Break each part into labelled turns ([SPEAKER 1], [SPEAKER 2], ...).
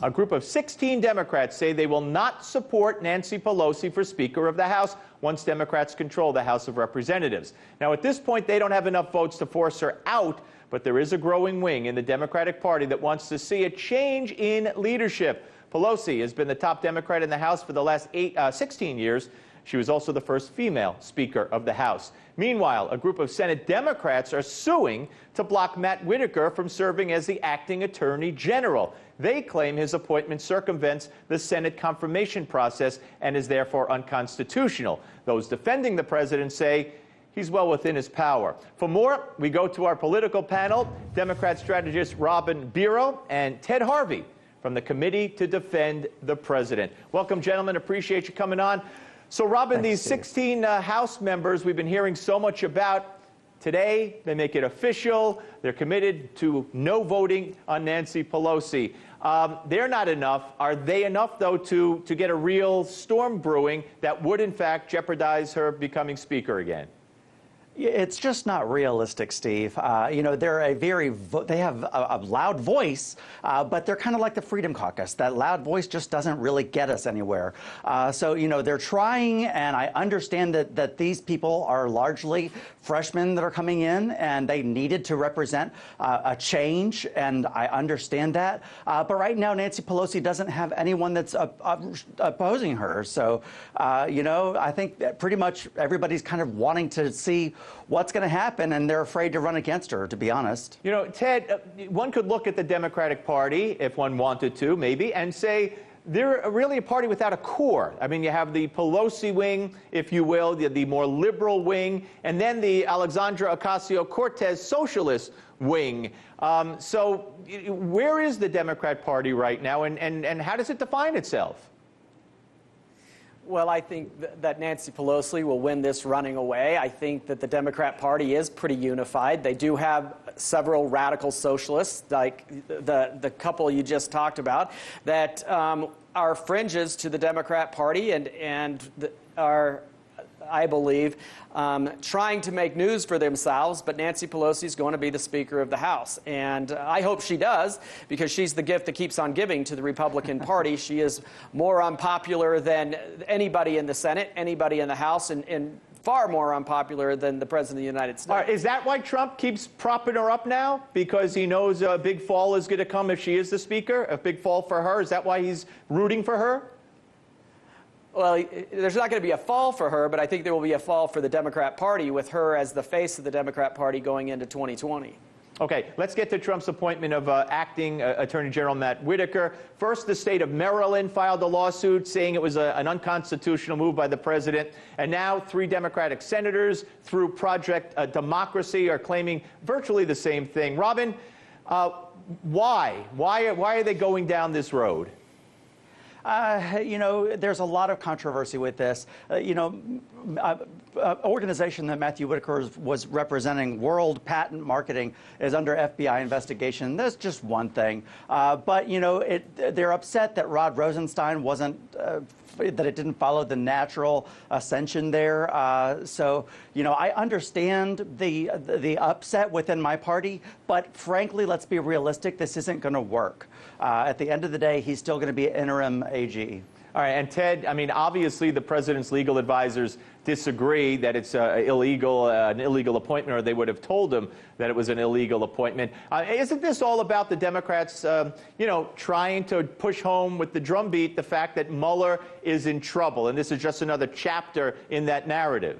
[SPEAKER 1] A group of 16 Democrats say they will not support Nancy Pelosi for Speaker of the House once Democrats control the House of Representatives. Now, at this point, they don't have enough votes to force her out, but there is a growing wing in the Democratic Party that wants to see a change in leadership. Pelosi has been the top Democrat in the House for the last 16 years. She was also the first female Speaker of the House. Meanwhile, a group of Senate Democrats are suing to block Matt Whitaker from serving as the acting Attorney General. They claim his appointment circumvents the Senate confirmation process and is therefore unconstitutional. Those defending the president say he's well within his power. For more, we go to our political panel, Democrat strategist Biro and Ted Harvey from the Committee to Defend the President. Welcome, gentlemen. Appreciate you coming on. So, Robin, these 16 House members we've been hearing so much about, today they make it official. They're committed to no voting on Nancy Pelosi. They're not enough. Are they enough, though, to get a real storm brewing that would, in fact, jeopardize her becoming Speaker again?
[SPEAKER 2] It's just not realistic, Steve. You know, they're they have a loud voice, but they're kind of like the Freedom Caucus. That loud voice just doesn't really get us anywhere. So, you know, they're trying, and I understand that these people are largely freshmen that are coming in, and they needed to represent a change, and I understand that. But right now, Nancy Pelosi doesn't have anyone that's opposing her. So, you know, I think that pretty much everybody's kind of wanting to see what's going to happen, and they're afraid to run against her, to be honest.
[SPEAKER 1] You know, Ted, one could look at the Democratic Party, if one wanted to, maybe, and say they're really a party without a core. I mean, you have the Pelosi wing, if you will, the more liberal wing, and then the Alexandra Ocasio-Cortez socialist wing. So where is the Democrat Party right now, and how does it define itself?
[SPEAKER 3] Well, I think that Nancy Pelosi will win this running away. I think that the Democrat Party is pretty unified. They do have several radical socialists, like the couple you just talked about, that are fringes to the Democrat Party and are, I believe, trying to make news for themselves, but Nancy Pelosi is going to be the Speaker of the House. And I hope she does, because she's the gift that keeps on giving to the Republican Party. She is more unpopular than anybody in the Senate, anybody in the House, and far more unpopular than the President of the United States.
[SPEAKER 1] All right, is that why Trump keeps propping her up now? Because he knows a big fall is going to come if she is the Speaker? A big fall for her? Is that why he's rooting for her?
[SPEAKER 3] Well, there's not going to be a fall for her, but I think there will be a fall for the Democrat Party with her as the face of the Democrat Party going into 2020.
[SPEAKER 1] Okay, let's get to Trump's appointment of acting Attorney General Matt Whitaker. First, the state of Maryland filed a lawsuit saying it was an unconstitutional move by the president. And now 3 Democratic senators, through Project Democracy, are claiming virtually the same thing. Robin, why? Why are they going down this road?
[SPEAKER 2] You know, there's a lot of controversy with this. You know, organization that Matthew Whitaker was representing, World Patent Marketing, is under FBI investigation. That's just one thing. But, you know, they're upset that Rod Rosenstein wasn't that it didn't follow the natural ascension there. So, you know, I understand the upset within my party, but frankly, let's be realistic, this isn't going to work. At the end of the day, he's still going to be interim AG.
[SPEAKER 1] All right, and Ted, I mean, obviously the president's legal advisors disagree that it's an illegal appointment, or they would have told him that it was an illegal appointment. Isn't this all about the Democrats, you know, trying to push home with the drumbeat the fact that Mueller is in trouble, and this is just another chapter in that narrative?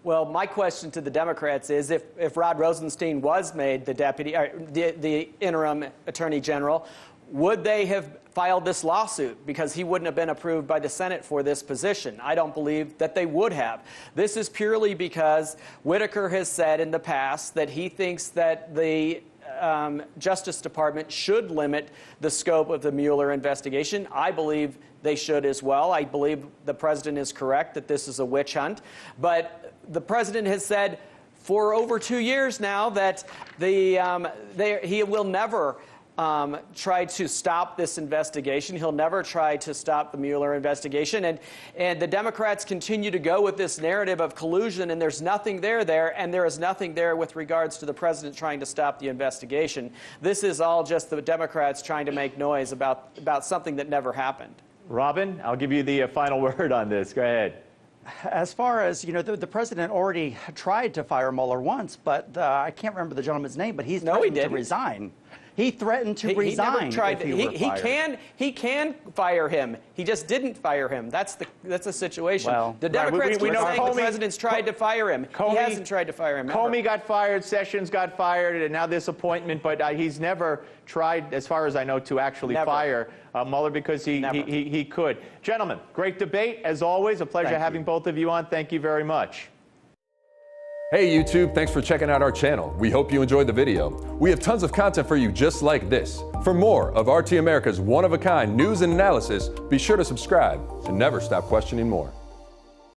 [SPEAKER 3] Well, my question to the Democrats is, if Rod Rosenstein was made the deputy, or the interim attorney general, would they have filed this lawsuit because he wouldn't have been approved by the Senate for this position? I don't believe that they would have. This is purely because Whitaker has said in the past that he thinks that the Justice Department should limit the scope of the Mueller investigation. I believe they should as well. I believe the president is correct that this is a witch hunt. But the president has said for over 2 years now that he will never try to stop this investigation. He'll never try to stop the Mueller investigation. And the Democrats continue to go with this narrative of collusion, and there's nothing there, and there is nothing there with regards to the president trying to stop the investigation. This is all just the Democrats trying to make noise about something that never happened.
[SPEAKER 1] Robin, I'll give you the final word on this. Go ahead.
[SPEAKER 2] As far as, you know, the president already tried to fire Mueller once, but I can't remember the gentleman's name, but he's threatened to resign. He threatened to resign.
[SPEAKER 3] He never tried to. He can fire him. He just didn't fire him. That's the situation. Well, the Democrats keep saying the president's tried to fire him. He hasn't tried to fire him.
[SPEAKER 1] Comey got fired. Sessions got fired, and now this appointment. But he's never tried, as far as I know, to actually fire Mueller because he could. Gentlemen, great debate as always. A pleasure having both of you on. Thank you very much.
[SPEAKER 4] Hey YouTube, thanks for checking out our channel. We hope you enjoyed the video. We have tons of content for you just like this. For more of RT America's one-of-a-kind news and analysis, be sure to subscribe and never stop questioning more.